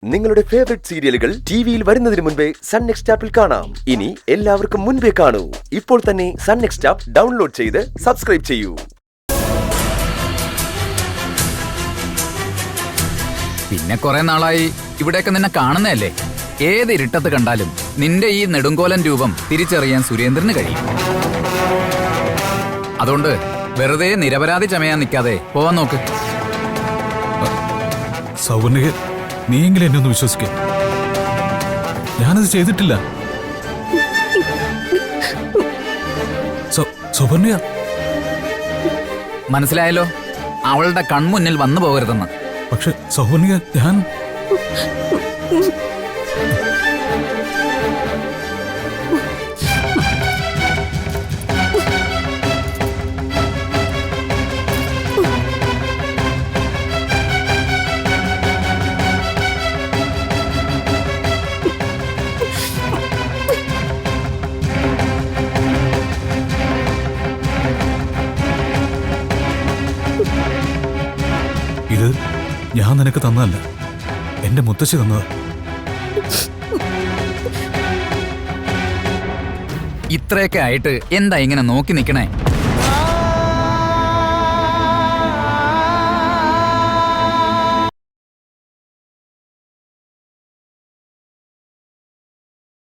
നിങ്ങളുടെ ഫേവറേറ്റ് സീരിയലുകൾ ടിവിയിൽ വരുന്നതിന് മുൻപേ സൺ നെക്സ്റ്റ് ആപ്പിൽ കാണാം. ഇനി എല്ലാവർക്കും മുൻപേ കാണൂ. ഇപ്പോൾ തന്നെ സൺ നെക്സ്റ്റ് ആപ്പ് ഡൗൺലോഡ് ചെയ്ത് സബ്സ്ക്രൈബ് ചെയ്യൂ. പിന്നെ കുറെ നാളായി ഇവിടെയൊക്കെ നിന്നെ കാണുന്നതല്ലേ. ഏത് ഇരുട്ടത്ത് കണ്ടാലും നിന്റെ ഈ നെടുങ്കോലൻ രൂപം തിരിച്ചറിയാൻ സുരേന്ദ്രന് കഴിയും. അതുകൊണ്ട് വെറുതെ നിരപരാധി ചമയാൻ നിൽക്കാതെ പോവാൻ നോക്ക്. സൗവർണിക, നീയെങ്കിലും എന്നെ ഒന്ന് വിശ്വസിക്ക. ഞാനത് ചെയ്തിട്ടില്ല. സൗവർണിക, മനസ്സിലായല്ലോ, അവളുടെ കൺമുന്നിൽ വന്നു പോകരുതെന്ന്. പക്ഷെ സൗവർണിക, ഞാൻ ഇത് ഞാൻ നിനക്ക് തന്നതല്ല, എന്റെ മുത്തശ്ശി തന്നതാ. ഇത്രയൊക്കെ ആയിട്ട് എന്താ ഇങ്ങനെ നോക്കി നിൽക്കണേ?